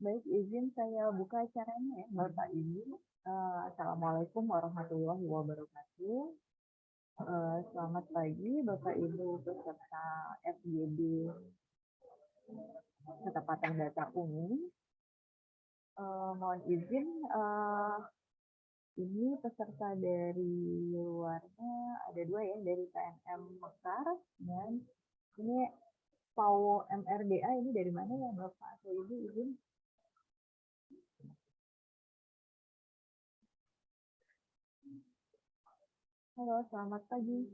Baik, izin saya buka acaranya ya, Bapak Ibu. Assalamualaikum warahmatullahi wabarakatuh. Selamat pagi, Bapak Ibu peserta FGD Ketepatan Data UMI. Mohon izin, ini peserta dari luarnya ada dua ya, dari PNM Mekar dan ini PAU MRDA. Ini dari mana ya, Bapak atau Ibu? Izin. Halo, selamat pagi.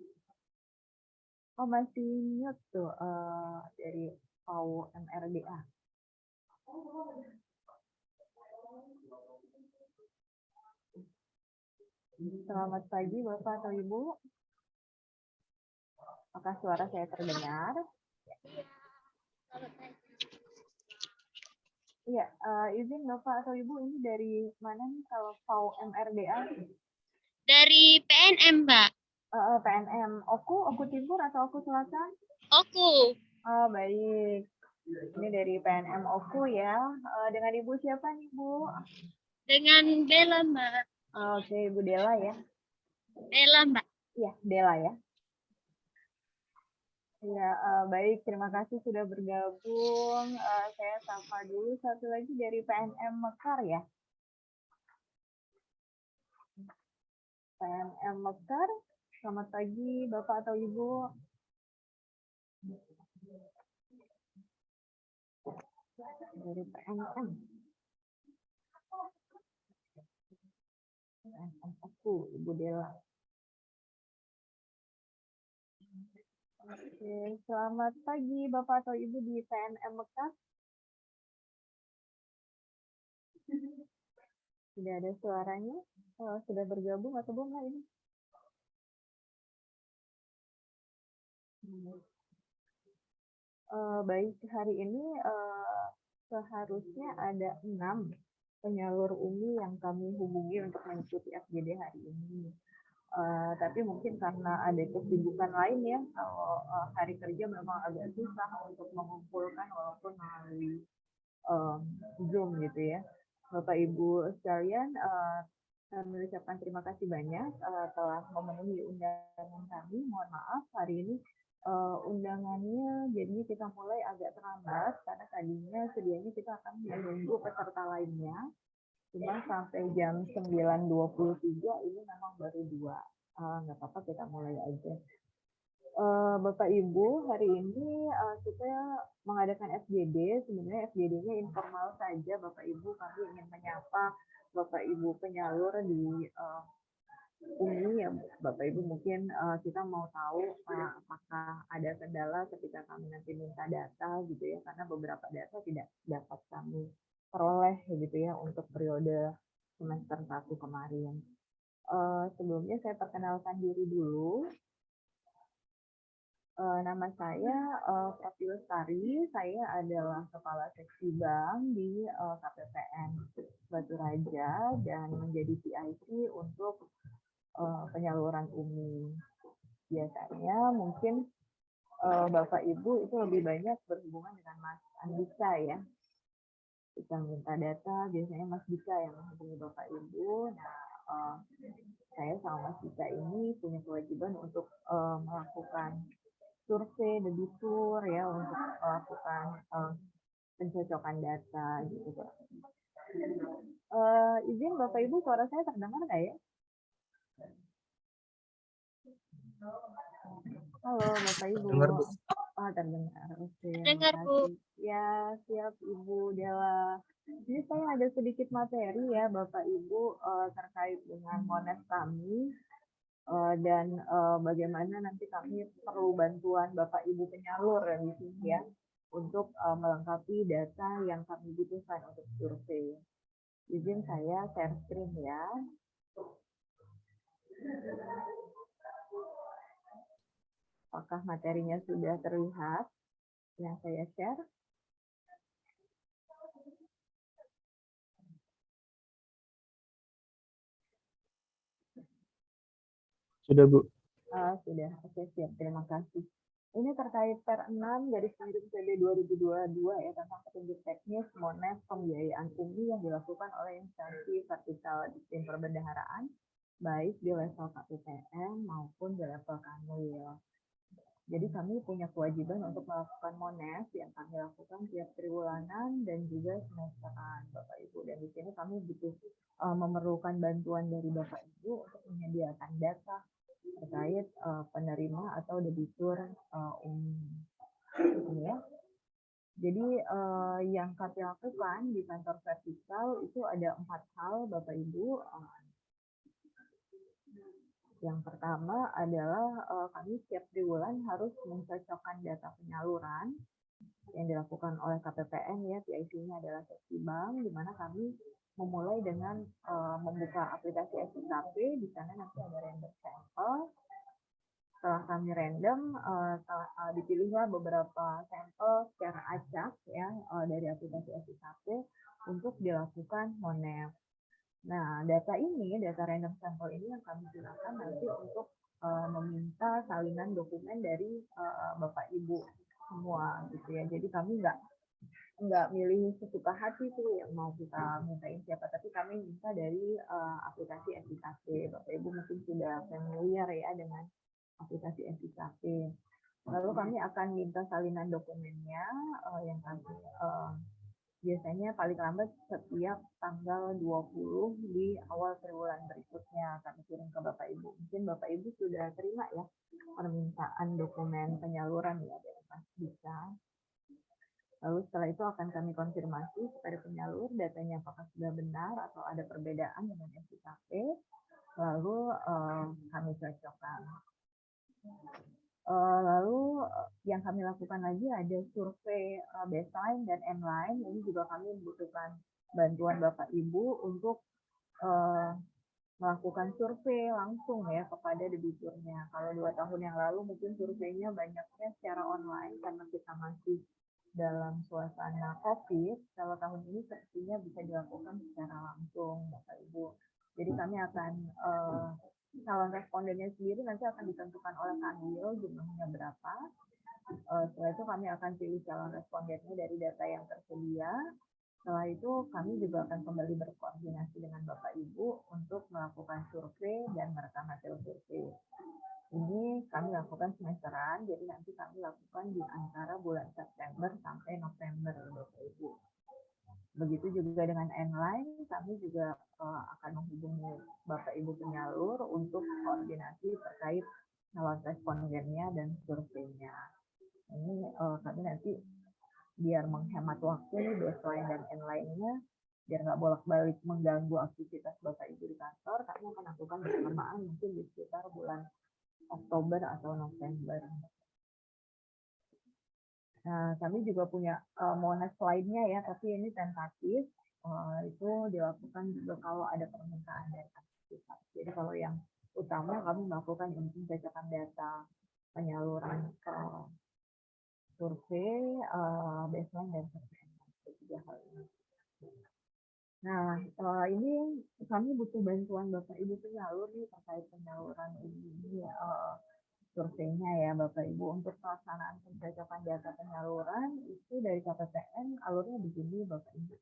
Oh, masih mute tuh dari PAU MRDA. Selamat pagi Bapak atau Ibu. Apakah suara saya terdengar? Iya, izin Bapak atau Ibu, ini dari mana nih kalau PAU MRDA? Dari PNM, Mbak. PNM Oku Timur atau Oku Selatan? Oku. Baik. Ini dari PNM Oku ya. Dengan Ibu siapa nih, Bu? Dengan Bella, Mbak. Oke, Ibu Dela ya. Bella, Mbak. Iya, Dela ya. Ya, baik. Terima kasih sudah bergabung. Saya sapa dulu satu lagi dari PNM Mekar ya. PNM Mekar, selamat pagi Bapak atau Ibu. Dari PNM. PNM aku, Ibu Dela. Oke, selamat pagi Bapak atau Ibu di PNM Mekar. Sudah ada suaranya? Sudah bergabung atau belum lah ini? Baik, hari ini seharusnya ada 6 penyalur UMI yang kami hubungi untuk mengikuti FGD hari ini. Tapi mungkin karena ada kesibukan lain ya, kalau hari kerja memang agak susah untuk mengumpulkan walaupun melalui Zoom gitu ya. Bapak Ibu sekalian, kami ucapkan terima kasih banyak telah memenuhi undangan kami. Mohon maaf hari ini undangannya jadinya kita mulai agak terlambat karena tadinya sedianya kita akan menunggu peserta lainnya. Cuma sampai jam 9.23 ini memang baru 2. Nggak apa-apa, kita mulai aja. Bapak Ibu, hari ini kita mengadakan FGD. Sebenarnya FGD-nya informal saja, Bapak Ibu. Kami ingin menyapa Bapak Ibu penyalur di UMI ya, Bapak Ibu. Mungkin kita mau tahu apakah ada kendala ketika kami nanti minta data gitu ya, karena beberapa data tidak dapat kami peroleh gitu ya untuk periode semester 1 kemarin. Sebelumnya saya perkenalkan diri dulu. Nama saya Prati Lestari. Saya adalah Kepala Seksi Bank di KPPN Batu Raja dan menjadi PIC untuk penyaluran UMI. Biasanya mungkin Bapak Ibu itu lebih banyak berhubungan dengan Mas Andika ya. Kita minta data, biasanya Mas Dika yang menghubungi Bapak Ibu. Nah, saya sama Mas Dika ini punya kewajiban untuk melakukan survei, debitur ya, untuk melakukan pencocokan data gitu. Izin Bapak Ibu, suara saya terdengar nggak ya? Halo Bapak Ibu. Dengar, Bu. Terdengar. Oke, Dengar, Bu. Ya, siap Ibu Dela. Jadi saya ada sedikit materi ya Bapak Ibu terkait dengan Mones kami. Dan bagaimana nanti kami perlu bantuan Bapak Ibu penyalur di sini ya untuk melengkapi data yang kami butuhkan untuk survei. Izin saya share screen ya. Apakah materinya sudah terlihat yang saya share? Sudah, Bu. Sudah, oke siap, terima kasih. Ini terkait Per 6 garis miring PB 2022 ya tentang petunjuk teknis Monev pembiayaan UMI yang dilakukan oleh instansi vertikal sistem perbendaharaan baik di level KPPM maupun di level Kanwil. Jadi kami punya kewajiban untuk melakukan Monev yang kami lakukan tiap triwulanan dan juga semesteran, Bapak Ibu. Dan di sini kami butuh memerlukan bantuan dari Bapak Ibu untuk menyediakan data terkait penerima atau debitur ini ya. Jadi yang kami lakukan di kantor vertikal itu ada 4 hal, Bapak Ibu. Yang pertama adalah kami setiap triwulan harus mencocokkan data penyaluran yang dilakukan oleh KPPN ya, PIC-nya adalah seksi bank, di mana kami memulai dengan membuka aplikasi SIKP, di sana nanti ada random sampel. Setelah kami random, dipilihlah beberapa sampel secara acak ya dari aplikasi SIKP untuk dilakukan Monev. Nah, data random sampel ini yang kami gunakan nanti untuk meminta salinan dokumen dari Bapak Ibu semua gitu ya. Jadi kami nggak milih sesuka hati tuh yang mau kita mintain siapa, tapi kami minta dari aplikasi SIKP. Bapak Ibu mungkin sudah familiar ya dengan aplikasi SIKP. Lalu kami akan minta salinan dokumennya yang kami biasanya paling lambat setiap tanggal 20 di awal triwulan berikutnya kami kirim ke Bapak Ibu. Mungkin Bapak Ibu sudah terima ya permintaan dokumen penyaluran ya dari Mas Bisa. Lalu setelah itu akan kami konfirmasi kepada penyalur datanya apakah sudah benar atau ada perbedaan dengan SIKP. Lalu kami cocokkan. Lalu yang kami lakukan lagi ada survei baseline dan endline. Ini juga kami membutuhkan bantuan Bapak Ibu untuk melakukan survei langsung ya kepada debiturnya. Kalau 2 tahun yang lalu mungkin surveinya banyaknya secara online karena kita masih dalam suasana COVID. Kalau tahun ini sepertinya bisa dilakukan secara langsung Bapak Ibu. Jadi kami akan calon respondennya sendiri nanti akan ditentukan oleh Kanwil jumlahnya berapa. Setelah itu kami akan pilih calon respondennya dari data yang tersedia. Setelah itu kami juga akan kembali berkoordinasi dengan Bapak Ibu untuk melakukan survei dan merekam hasil survei. Ini kami lakukan semesteran, jadi nanti kami lakukan di antara bulan September sampai November Bapak Ibu. Begitu juga dengan endline, kami juga akan menghubungi Bapak Ibu penyalur untuk koordinasi terkait calon respondennya dan surveinya. Ini kami nanti biar menghemat waktu nih baseline dan endline-nya, biar nggak bolak-balik mengganggu aktivitas Bapak Ibu di kantor, kami akan lakukan bersamaan mungkin di sekitar bulan Oktober atau November. Nah, kami juga punya Monev slide-nya ya, tapi ini tentatif. Itu dilakukan juga kalau ada permintaan dari aktivitas. Jadi kalau yang utama kami melakukan pencocokan data penyaluran survei, baseline dan survei. Tiga hal ini. Nah, ini kami butuh bantuan Bapak Ibu penyalur nih terkait penyaluran ini surveinya ya Bapak Ibu. Untuk pelaksanaan pencocokan data penyaluran itu dari KPPN alurnya begini Bapak Ibu.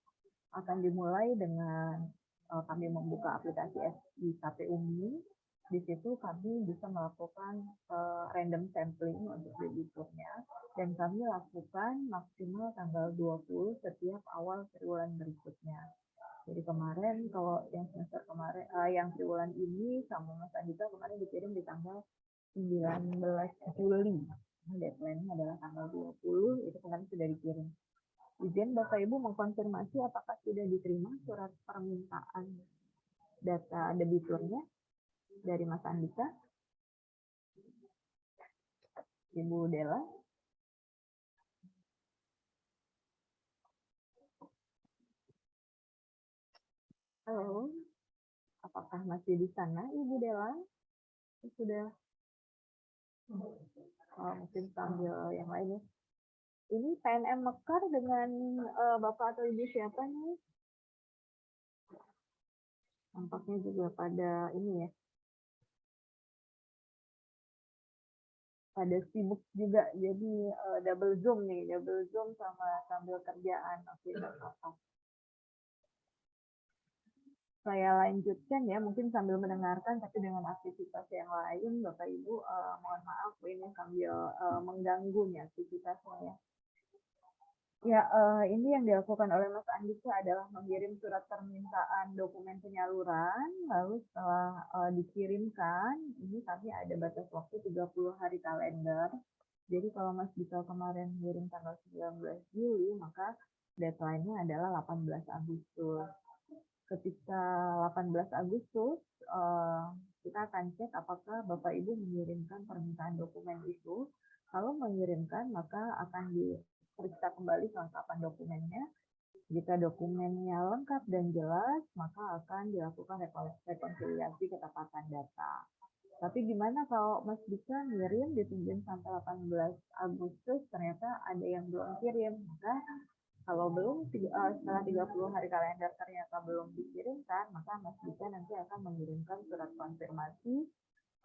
Akan dimulai dengan kami membuka aplikasi SIKP UMI. Di situ kami bisa melakukan random sampling untuk debiturnya dan kami lakukan maksimal tanggal 20 setiap awal triwulan berikutnya. Jadi kemarin kalau yang semester kemarin yang triwulan ini sama Mas Andika kemarin dikirim di tanggal 19 Juli. Deadline-nya adalah tanggal 20, itu kemarin sudah dikirim. Izin Bapak Ibu mengkonfirmasi apakah sudah diterima surat permintaan data debiturnya dari Mas Andika, Ibu Dela. Halo, apakah masih di sana Ibu Dela? Sudah mungkin sambil yang lain ya. Ini PNM Mekar dengan Bapak atau Ibu siapa nih? Tampaknya juga pada ini ya. pada sibuk juga, jadi double zoom sama sambil kerjaan. Oke, nggak apa-apa. Saya lanjutkan ya, mungkin sambil mendengarkan tapi dengan aktivitas yang lain. Bapak Ibu, mohon maaf ini sambil mengganggu nih aktivitasnya ya. Ya, ini yang dilakukan oleh Mas Andika adalah mengirim surat permintaan dokumen penyaluran, lalu setelah dikirimkan, ini kami ada batas waktu 30 hari kalender. Jadi kalau Mas Dika kemarin ngirim tanggal 19 Juli, maka deadline-nya adalah 18 Agustus. Ketika 18 Agustus, kita akan cek apakah Bapak Ibu mengirimkan permintaan dokumen itu. Kalau mengirimkan, maka akan diperiksa kembali kelengkapan dokumennya. Jika dokumennya lengkap dan jelas, maka akan dilakukan rekonsiliasi ketepatan data. Tapi gimana kalau Mas Dika ngirim ditungguin sampai 18 Agustus, ternyata ada yang belum kirim, maka kalau belum setelah 30 hari kalender ternyata belum dikirimkan, maka Mas Dika nanti akan mengirimkan surat konfirmasi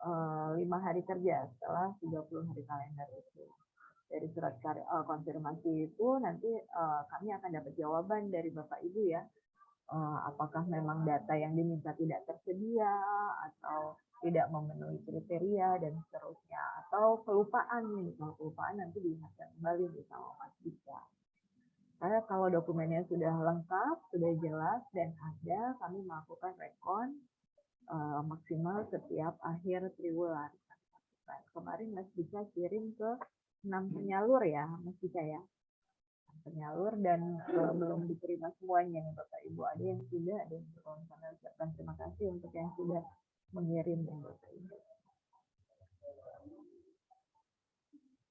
5 hari kerja setelah 30 hari kalender itu. Dari surat konfirmasi itu nanti kami akan dapat jawaban dari Bapak Ibu ya. Apakah memang data yang diminta tidak tersedia atau tidak memenuhi kriteria dan seterusnya, atau kelupaan nih. Kalau kelupaan nanti diingatkan kembali bersama Mas Dika. Karena kalau dokumennya sudah lengkap, sudah jelas dan ada, kami melakukan rekon maksimal setiap akhir triwulan. Kemarin Mas Dika kirim ke 6 penyalur ya, Mas Dika ya. Penyalur dan belum diterima semuanya nih Bapak Ibu. Ada yang sudah, ada yang belum. Kami ucapkan terima kasih untuk yang sudah mengirim ya Bapak Ibu.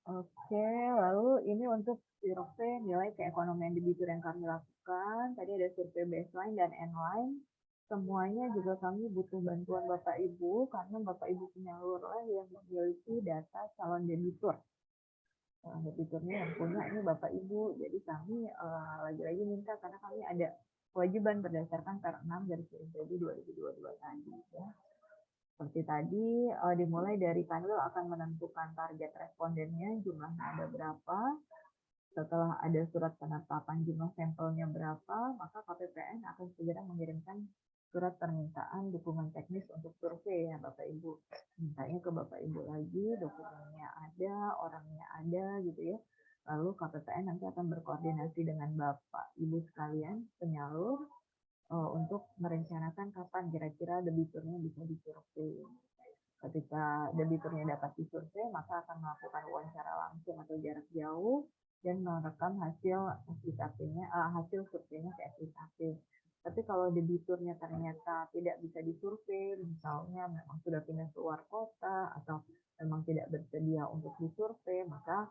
Oke, lalu ini untuk survei nilai keekonomian debitur yang kami lakukan. Tadi ada survei baseline dan endline. Semuanya juga kami butuh bantuan Bapak Ibu, karena Bapak Ibu penyalurlah yang memiliki data calon debitur. Debiturnya yang punya ini Bapak Ibu. Jadi kami lagi-lagi minta, karena kami ada kewajiban berdasarkan per 6 dari Survei 2022 tadi. Ya. Seperti tadi, dimulai dari Kanwil akan menentukan target respondennya, jumlahnya ada berapa. Setelah ada surat penetapan jumlah sampelnya berapa, maka KPPN akan segera mengirimkan surat permintaan dukungan teknis untuk survei ya Bapak Ibu. Mintanya ke Bapak Ibu lagi, dokumennya ada, orangnya ada gitu ya. Lalu KPPN nanti akan berkoordinasi dengan Bapak Ibu sekalian, penyalur, untuk merencanakan kapan kira-kira debiturnya bisa disurvei. Ketika debiturnya dapat disurvei, maka akan melakukan wawancara langsung atau jarak jauh dan merekam hasil SIKP-nya, hasil surveinya ke SIKP. Tapi kalau debiturnya ternyata tidak bisa disurvei, misalnya memang sudah pindah keluar kota atau memang tidak bersedia untuk disurvei, maka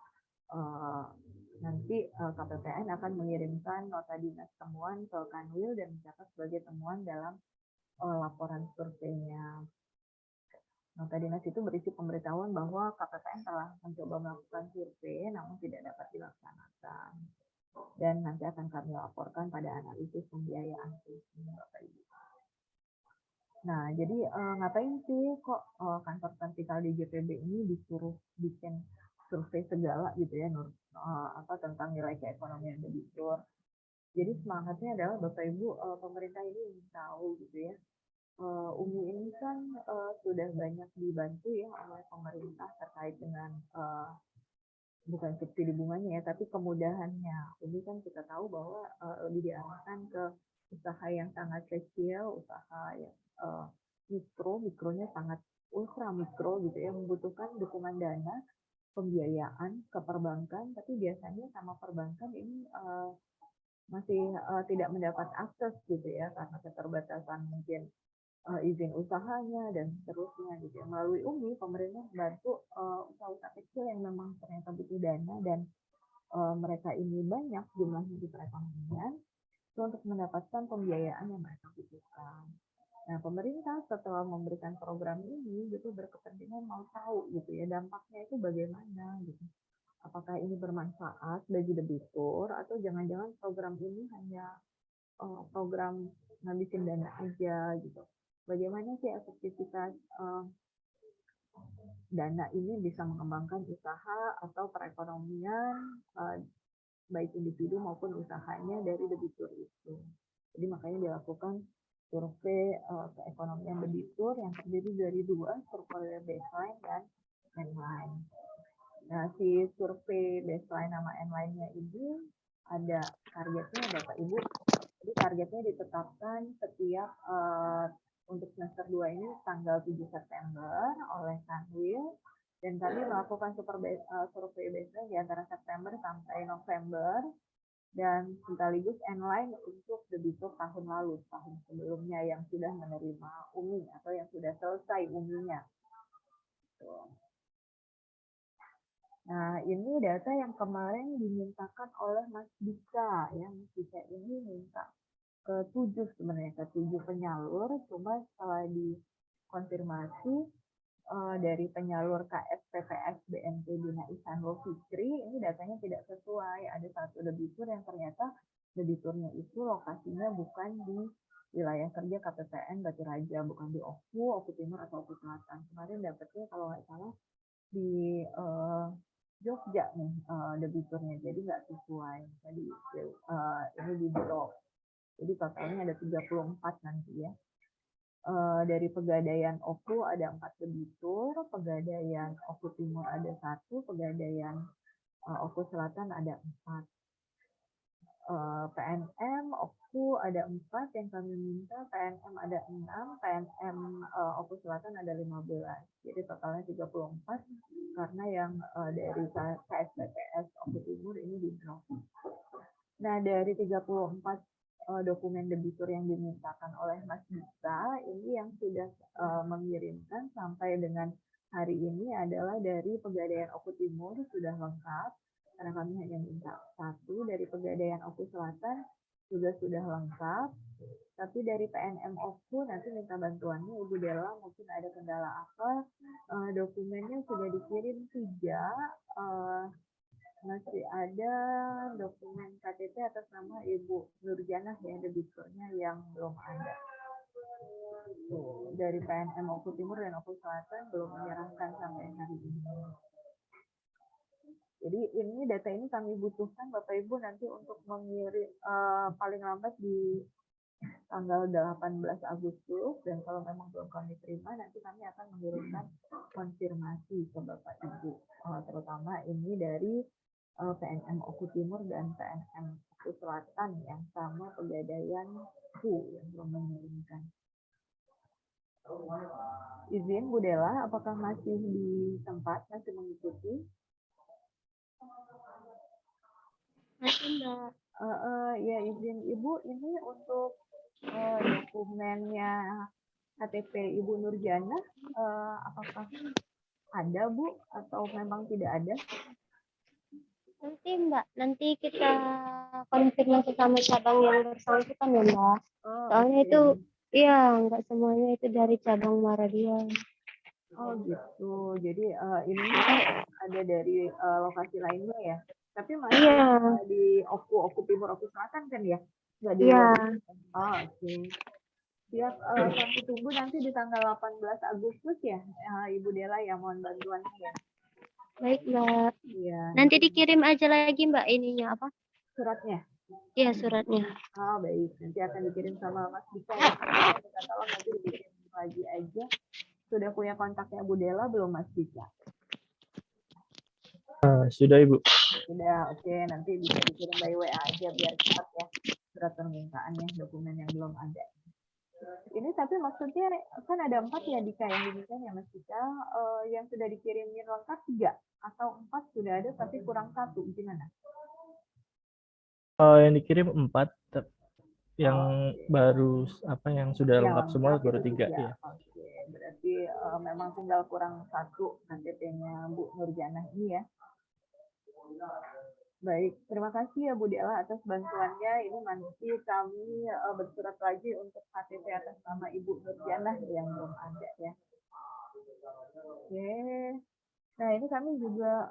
nanti KPPN akan mengirimkan nota dinas temuan ke Kanwil dan mencatat sebagai temuan dalam laporan surveinya. Nota dinas itu berisi pemberitahuan bahwa KPPN telah mencoba melakukan survei namun tidak dapat dilaksanakan. Dan nanti akan kami laporkan pada analisis pembiayaan Bapak Ibu. Nah, jadi ngapain sih kok kantor vertikal DJPB ini disuruh bikin survei segala gitu ya, tentang nilai keekonomian debitur. Jadi semangatnya adalah Bapak Ibu, pemerintah ini ingin tahu gitu ya. Umi ini kan sudah banyak dibantu ya oleh pemerintah terkait dengan bukan subsidi bunganya ya, tapi kemudahannya. Umi kan kita tahu bahwa lebih diarahkan ke usaha yang sangat kecil, usaha yang mikronya sangat ultra mikro gitu ya, membutuhkan dukungan dana pembiayaan ke perbankan, tapi biasanya sama perbankan ini masih tidak mendapat akses gitu ya, karena keterbatasan mungkin izin usahanya dan seterusnya gitu ya. Melalui UMI, pemerintah membantu usaha-usaha kecil yang memang ternyata butuh dana dan mereka ini banyak jumlahnya di perekonomian, itu untuk mendapatkan pembiayaan yang mereka butuhkan. Nah, pemerintah setelah memberikan program ini gitu berkepentingan mau tahu gitu ya dampaknya itu bagaimana gitu. Apakah ini bermanfaat bagi debitur atau jangan-jangan program ini hanya program ngabisin dana aja gitu. Bagaimana sih efektivitas dana ini bisa mengembangkan usaha atau perekonomian baik individu maupun usahanya dari debitur itu. Jadi makanya dilakukan survei keekonomian debitur yang terdiri dari dua, survei baseline dan endline. Nah, si survei baseline sama endline-nya ini ada targetnya, Bapak Ibu. Jadi targetnya ditetapkan setiap untuk semester 2 ini tanggal 7 September oleh Kanwil, dan kami melakukan survei baseline di antara September sampai November, dan sekaligus endline untuk debitur tahun lalu, tahun sebelumnya yang sudah menerima UMI atau yang sudah selesai UMI-nya. Nah, ini data yang kemarin dimintakan oleh Mas Dika, ya. Mas Dika ini minta ke 7 sebenarnya, ke 7 penyalur, cuma setelah dikonfirmasi dari penyalur KSPPS BNP Bina Ihsanul Fikri, ini datanya tidak sesuai. Ada satu debitur yang ternyata debiturnya itu lokasinya bukan di wilayah kerja KPPN Batu Raja, bukan di Oku Timur atau Oku Selatan. Kemarin dapetnya kalau nggak salah di Jogja nih debiturnya, jadi nggak sesuai. Tadi ini di drop. Jadi totalnya ada 34 nanti ya. Dari Pegadaian Oku ada 4 debitur, Pegadaian Oku Timur ada 1, Pegadaian Oku Selatan ada 4. PNM Oku ada 4 yang kami minta, PNM ada 6, PNM Oku Selatan ada 15. Jadi totalnya 34 karena yang dari KSPPS Oku Timur ini di drop. Nah, dari 34 dokumen debitur yang dimintakan oleh Mas Dika, ini yang sudah mengirimkan sampai dengan hari ini adalah dari Pegadaian Oku Timur sudah lengkap, karena kami hanya minta 1. Dari Pegadaian Oku Selatan juga sudah lengkap, tapi dari PNM Oku nanti minta bantuannya Ibu Della, mungkin ada kendala apa. Dokumennya sudah dikirim 3, masih ada dokumen KTP atas nama Ibu Nurjanah ya, debiturnya yang belum ada. Dari PNM Oku Timur dan Oku Selatan belum menyerahkan sampai hari ini. Jadi ini data ini kami butuhkan Bapak Ibu nanti untuk mengirim paling lambat di tanggal 18 Agustus, dan kalau memang belum kami terima nanti kami akan mengirimkan konfirmasi ke Bapak Ibu, terutama ini dari PNM Oku Timur dan PNM Oku Selatan yang sama Pegadaian Ku yang belum mengirimkan. Izin Bu Della, apakah masih di tempat, masih mengikuti? Masih, Mbak. Ya, izin Ibu, ini untuk dokumennya KTP Ibu Nurjanah, apakah ada Bu atau memang tidak ada? Nanti Mbak, nanti kita konfirmasi sama cabang yang bersangkutan ya Mbak. Soalnya Okay. itu, iya nggak semuanya itu dari cabang Maradia. Oh gitu, jadi ini ada dari lokasi lainnya ya? Tapi masih di Oku Timur, Oku Selatan kan ya? Nggak di luar. Oh, oke. Siap, kami tunggu nanti di tanggal 18 Agustus ya, Ibu Della ya, mohon bantuannya ya. Baik Mbak. Iya. Nanti dikirim aja lagi Mbak ininya apa? Suratnya? Iya suratnya. Oh baik, nanti akan dikirim sama Mas Dika ya. Kita tolong nanti dikirim lagi aja. Sudah punya kontaknya Bu Della belum Mas Dika? Sudah Ibu. Sudah, oke. Nanti bisa dikirim by WA aja biar cepat ya surat permintaannya, dokumen yang belum ada. Ini tapi maksudnya kan ada 4 ya Dika yang diminta ya Mas Dika, yang sudah dikirimin lengkap 3 atau 4 sudah ada tapi kurang 1, gimana? Yang dikirim 4, yang baru yang sudah lengkap semua baru 3 ya. Oke, berarti memang tinggal kurang 1 KTP-nya Bu Nurjanah ini ya. Baik, terima kasih ya Bu Della atas bantuannya. Ini nanti kami bersurat lagi untuk KTP atas nama Ibu Nurjanah yang belum ada ya. Oke. Nah ini kami juga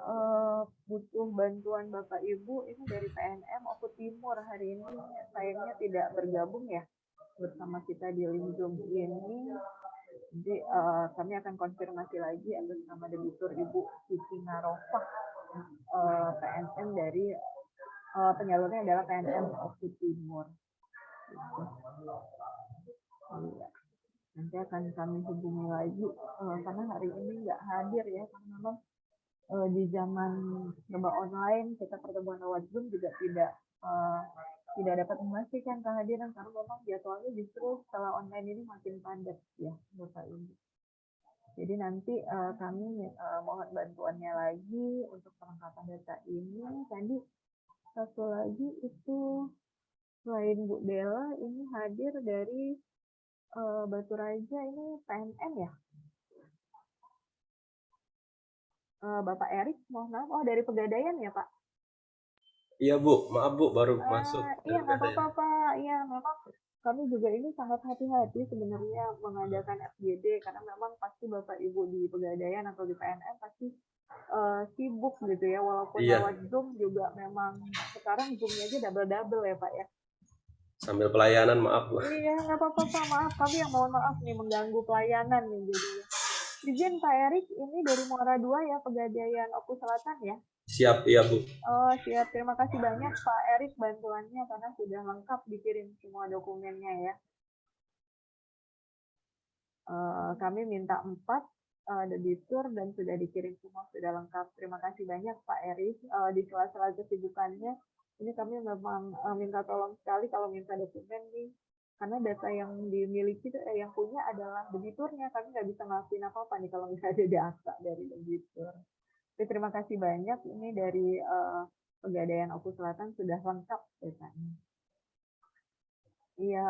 butuh bantuan Bapak Ibu. Ini dari PNM Oku Timur hari ini sayangnya tidak bergabung ya bersama kita di link Zoom ini. Jadi kami akan konfirmasi lagi atas nama debitur Ibu Siti Narofah, PNM dari penyalurnya adalah PNM Oku Timur. Gitu. Iya. Nanti akan kami hubungi lagi karena hari ini nggak hadir ya, karena memang di zaman serba online kita pertemuan lewat Zoom juga tidak dapat memastikan kehadiran karena memang jadwalnya justru setelah online ini makin padat ya Bapak Ibu. Jadi nanti kami mohon bantuannya lagi untuk perlengkapan data ini. Tadi satu lagi itu selain Bu Dela ini hadir dari Batu Raja ini PNM ya. Bapak Erik, mohon maaf. Oh, dari Pegadaian ya, Pak? Iya Bu, maaf Bu, baru masuk. Iya, nggak apa-apa, Pak. Iya, memang kami juga ini sangat hati-hati sebenarnya mengadakan FGD, karena memang pasti Bapak Ibu di Pegadaian atau di PNM pasti sibuk gitu ya, walaupun Iya. lewat Zoom juga memang sekarang Zoom-nya aja double-double ya, Pak ya. Sambil pelayanan, maaf Bu. Iya, nggak apa-apa, Pak. Maaf, kami yang mohon maaf nih mengganggu pelayanan nih jadinya. Izin Pak Erik, ini dari Muara 2 ya, Pegadaian Oku Selatan ya? Siap, iya Bu. Oh siap, terima kasih banyak Pak Erik bantuannya karena sudah lengkap dikirim semua dokumennya ya. Kami minta 4 debitur dan sudah dikirim semua, sudah lengkap. Terima kasih banyak Pak Erik. Di sela-sela kesibukannya, ini kami memang minta tolong sekali kalau minta dokumen nih. Karena data yang dimiliki, yang punya adalah debiturnya. Kami nggak bisa ngelakuin apa-apa nih kalau nggak ada data dari debitur. Jadi, terima kasih banyak. Ini dari Pegadaian Oku Selatan sudah lengkap datanya. Iya,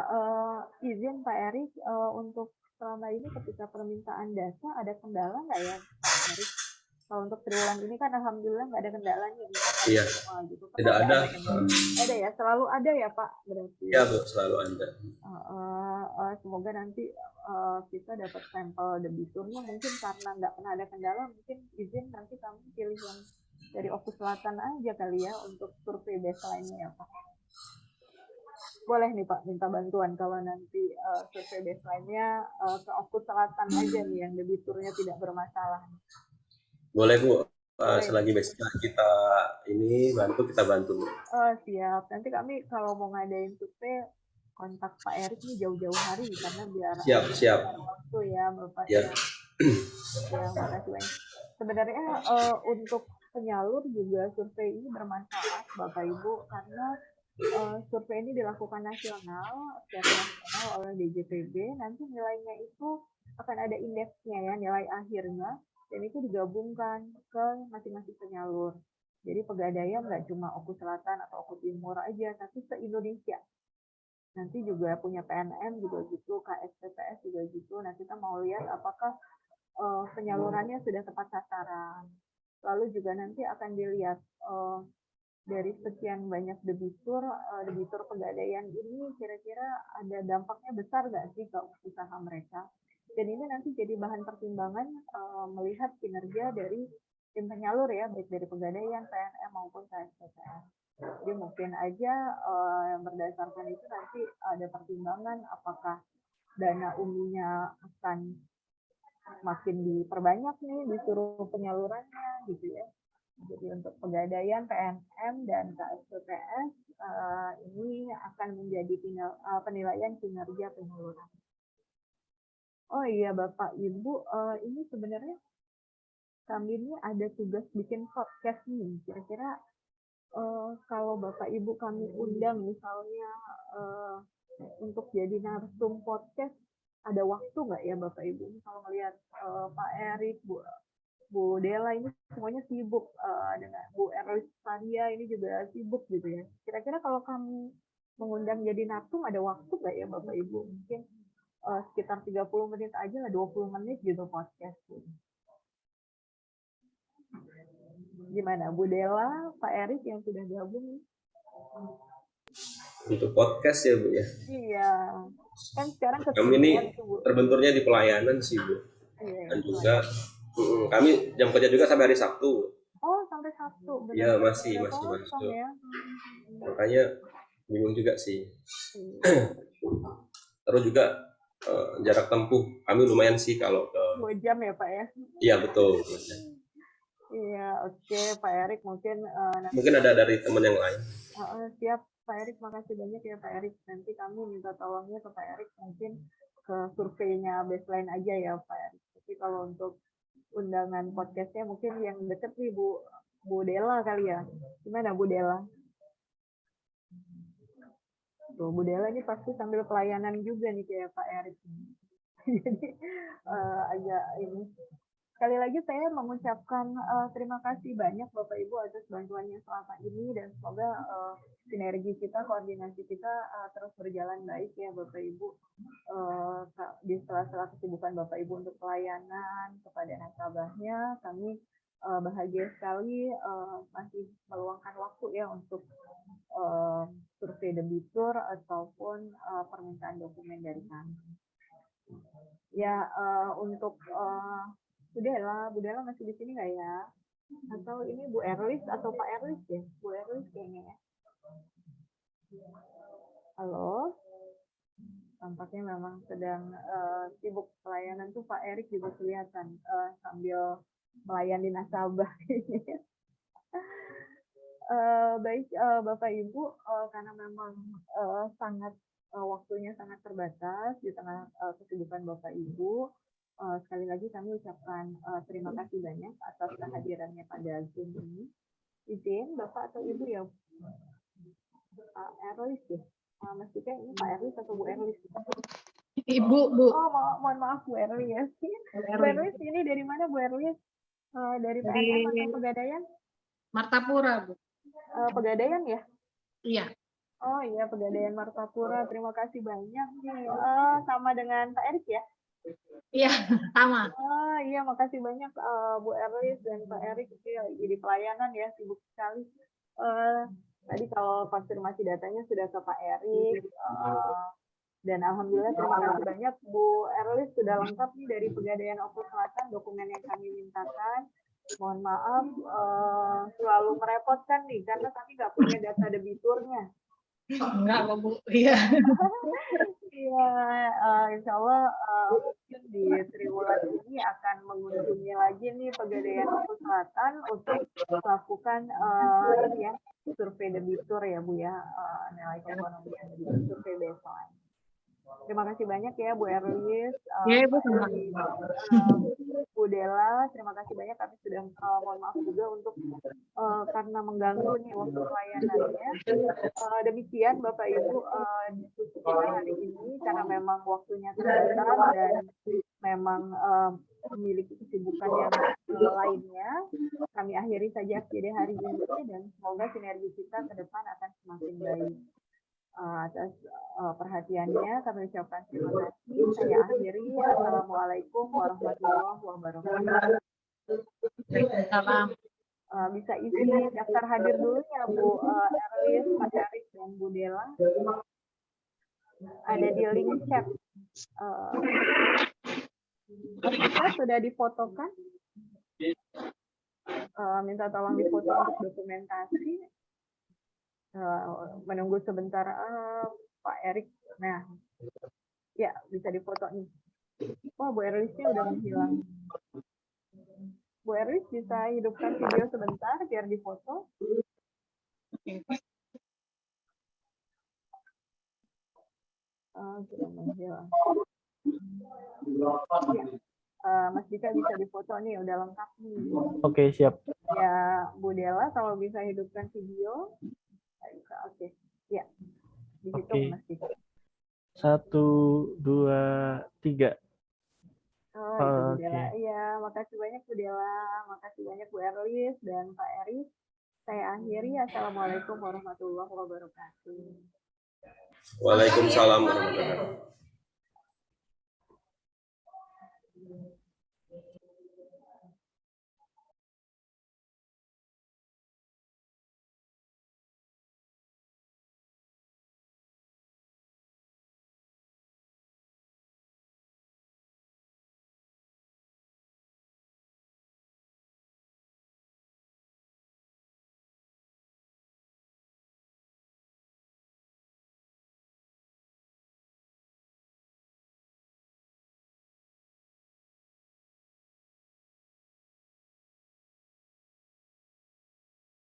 izin Pak Erik, untuk selama ini ketika permintaan data ada kendala nggak ya Pak Erik? Kalau untuk triwulan ini kan alhamdulillah nggak ada kendalanya. Iya, gitu. tidak ada. Ada ya, selalu ada ya Pak berarti. Iya Bu, selalu ada. Semoga nanti kita dapat sampel debiturnya, mungkin karena nggak pernah ada kendala, mungkin izin nanti kami pilih yang dari Oku Selatan aja kali ya untuk survei baseline-nya ya Pak. Boleh nih Pak minta bantuan kalau nanti survei baseline-nya ke Oku Selatan aja nih yang debiturnya tidak bermasalah. Boleh Bu, selagi besok kita ini bantu, kita bantu. Oh siap, nanti kami kalau mau ngadain survei kontak Pak Erik nih jauh-jauh hari karena biar siap waktu ya Bapak ya. Ya, makasih banyak. Sebenarnya untuk penyalur juga survei ini bermanfaat Bapak Ibu karena survei ini dilakukan nasional, secara nasional oleh DJPB. Nanti nilainya itu akan ada indeksnya ya, nilai akhirnya, dan itu digabungkan ke masing-masing penyalur. Jadi Pegadaian nggak cuma Oku Selatan atau Oku Timur aja, tapi se-Indonesia. Nanti juga punya PNM juga gitu, KSPPS juga gitu. Nah kita mau lihat apakah penyalurannya sudah tepat sasaran. Lalu juga nanti akan dilihat dari sekian banyak debitur Pegadaian ini kira-kira ada dampaknya besar nggak sih ke usaha mereka. Dan ini nanti jadi bahan pertimbangan melihat kinerja dari tim penyalur ya, baik dari Pegadaian, PNM maupun KSPPS. Jadi mungkin aja berdasarkan itu nanti ada pertimbangan apakah dana UMI-nya akan makin diperbanyak nih disuruh penyalurannya gitu ya. Jadi untuk Pegadaian, PNM dan KSPPS ini akan menjadi penilaian kinerja penyaluran. Oh iya Bapak Ibu, ini sebenarnya kami ini ada tugas bikin podcast nih. Kira-kira kalau Bapak Ibu kami undang misalnya untuk jadi narsum podcast, ada waktu nggak ya Bapak Ibu? Kalau melihat Pak Erik, Bu Dela ini semuanya sibuk, dengan Bu Erlis Sadia ini juga sibuk gitu ya. Kira-kira kalau kami mengundang jadi narsum ada waktu nggak ya Bapak Ibu? Mungkin sekitar 30 menit aja lah, 20 menit gitu podcast. Gitu. Gimana Bu Dela, Pak Erik yang sudah gabung? Untuk podcast ya Bu ya? Iya, kan sekarang kami ini terbenturnya di pelayanan sih Bu. Iya, dan juga kami jam kerja juga sampai hari Sabtu. Oh sampai Sabtu? Iya masih masuk. Ya. Makanya bingung juga sih. Terus juga jarak tempuh kami lumayan sih kalau ke 2 jam ya Pak ya? iya betul. Iya, oke Pak Erik, mungkin Mungkin ada dari teman yang lain. siap Pak Erik, makasih banyak ya Pak Erik. Nanti kami minta tolongnya ke Pak Erik, mungkin ke surveinya baseline aja ya Pak Erik. Tapi kalau untuk undangan podcastnya mungkin yang deket nih Bu Dela kali ya. Gimana Bu Dela? Tuh, Bu Dela ini pasti sambil pelayanan juga nih kayak Pak Erik. Jadi agak ini. Sekali lagi saya mengucapkan terima kasih banyak Bapak Ibu atas bantuannya selama ini dan semoga sinergi kita, koordinasi kita terus berjalan baik ya Bapak Ibu. Di sela-sela kesibukan Bapak Ibu untuk pelayanan kepada nasabahnya, kami bahagia sekali masih meluangkan waktu ya untuk survei debitur ataupun permintaan dokumen dari kami. Ya, untuk Bu Dela masih di sini nggak ya? Atau ini Bu Erlis atau Pak Erlis ya? Bu Erlis kayaknya ya. Halo? Tampaknya memang sedang sibuk pelayanan tuh Pak Erik juga kelihatan sambil melayani nasabah. Baik Bapak Ibu, karena memang sangat waktunya sangat terbatas di tengah kesibukan Bapak Ibu. Sekali lagi kami ucapkan terima kasih banyak atas kehadirannya pada Zoom ini. Izin Bapak atau Ibu ya? Erlis ya? Mas Dika ini Pak Erlis atau Bu Erlis? Ibu, Bu. Oh, mohon maaf Bu Erlis. Bu Erlis ini dari mana Bu Erlis? Dari PNM atau Pegadaian? Martapura, Bu. Pegadaian ya? Iya. Oh iya, Pegadaian Martapura. Terima kasih banyak nih. Sama dengan Pak Erik ya? Iya, sama. Iya, makasih banyak Bu Erlis dan Pak Erik. Jadi pelayanan ya, sibuk sekali. Tadi kalau konfirmasi datanya sudah ke Pak Erik. Dan alhamdulillah terima kasih banyak Bu Erlis sudah lengkap nih dari Pegadaian Oku Selatan dokumen yang kami mintakan. Mohon maaf selalu merepotkan nih karena kami nggak punya data debiturnya. Enggak kok, Bu. Iya. Iya, insya Allah mungkin di triwulan ini akan mengunjungi lagi nih Pegadaian Oku Selatan untuk melakukan ini ya survei debitur ya Bu ya, nilai keekonomian debitur, survei baseline. Terima kasih banyak ya Bu Erlis, Iya, Bu, sama. Bu Dela, terima kasih banyak. Kami sudah mohon maaf juga untuk karena mengganggu nih waktu pelayanannya. Demikian Bapak Ibu diskusi kita hari ini karena memang waktunya terbatas dan memang memiliki kesibukan yang lainnya. Kami akhiri saja FGD hari ini dan semoga sinergi kita ke depan akan semakin baik. Atas perhatiannya kami ucapkan terima kasih. Saya akhiri. Assalamualaikum warahmatullahi wabarakatuh. Salam. Bisa isi daftar hadir dulu ya Bu Erlis, Pak Erik, dan Bu Dela. Ada di link chat. Kita sudah difotokan. Minta tolong difoto untuk dokumentasi. Menunggu sebentar Pak Erik. Nah, ya bisa difoto nih. Bu Erlisnya udah menghilang. Bu Erlis bisa hidupkan video sebentar biar difoto. Sudah menghilang. Ya. Mas Dika bisa difoto nih, udah lengkap nih. Oke, siap. Ya, Bu Dela kalau bisa hidupkan video. Oke, ya. Dihitung Mas Dika. 1, 2, 3. Itu Bu Dela. Iya, makasih banyak Bu Dela. Makasih banyak Bu Erlis dan Pak Erik. Saya akhiri. Assalamualaikum warahmatullahi wabarakatuh. Waalaikumsalam warahmatullahi wabarakatuh.